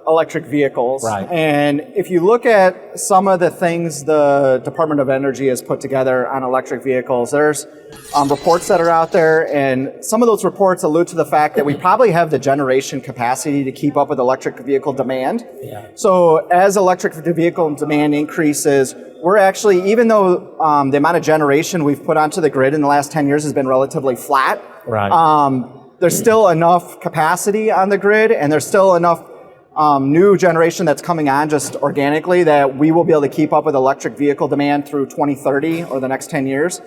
electric vehicles. Right. And if you look at some of the things the Department of Energy has put together on electric vehicles, there's reports that are out there, and some of those reports allude to the fact that we probably have the generation capacity to keep up with electric vehicle demand. Yeah. So as electric vehicle demand increases, we're actually, even though the amount of generation we've put onto the grid in the last 10 years has been relatively flat, Right. there's still enough capacity on the grid, and there's still enough new generation that's coming on just organically that we will be able to keep up with electric vehicle demand through 2030 or the next 10 years.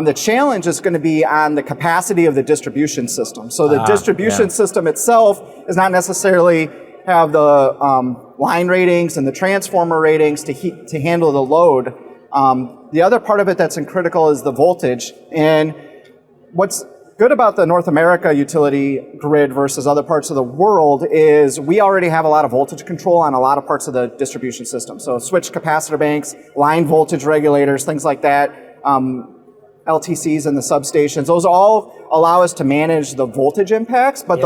The challenge is going to be on the capacity of the distribution system. So the distribution system itself is not necessarily have the line ratings and the transformer ratings to handle the load. The other part of it that's critical is the voltage. And what's good about the North America utility grid versus other parts of the world is we already have a lot of voltage control on a lot of parts of the distribution system. So switch capacitor banks, line voltage regulators, things like that, LTCs and the substations, those all allow us to manage the voltage impacts, but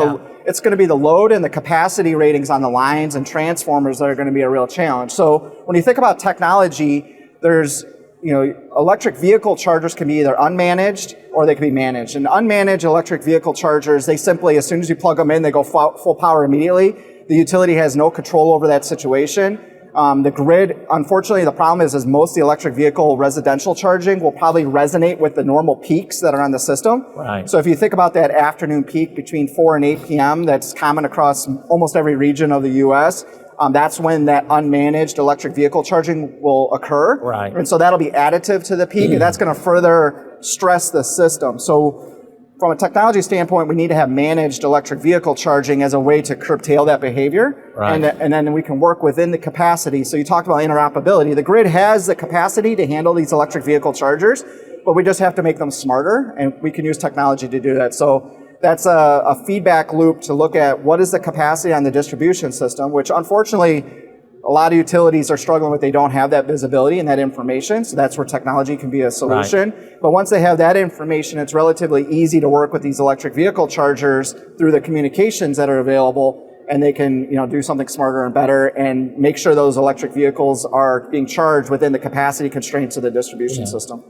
it's going to be the load and the capacity ratings on the lines and transformers that are going to be a real challenge. So when you think about technology, there's electric vehicle chargers can be either unmanaged or they can be managed. And unmanaged electric vehicle chargers, they simply, as soon as you plug them in, they go full power immediately. The utility has no control over that situation. The grid, unfortunately, the problem is most of the electric vehicle residential charging will probably resonate with the normal peaks that are on the system. Right. So if you think about that afternoon peak between 4 and 8 p.m., that's common across almost every region of the U.S., that's when that unmanaged electric vehicle charging will occur. Right. And so that'll be additive to the peak, and that's going to further stress the system. So from a technology standpoint, we need to have managed electric vehicle charging as a way to curtail that behavior. Right. And then we can work within the capacity. So you talked about interoperability. The grid has the capacity to handle these electric vehicle chargers, but we just have to make them smarter, and we can use technology to do that. So that's a feedback loop to look at what is the capacity on the distribution system, which unfortunately a lot of utilities are struggling with. They don't have that visibility and that information, so that's where technology can be a solution. Right. But once they have that information, it's relatively easy to work with these electric vehicle chargers through the communications that are available, and they can do something smarter and better and make sure those electric vehicles are being charged within the capacity constraints of the distribution system.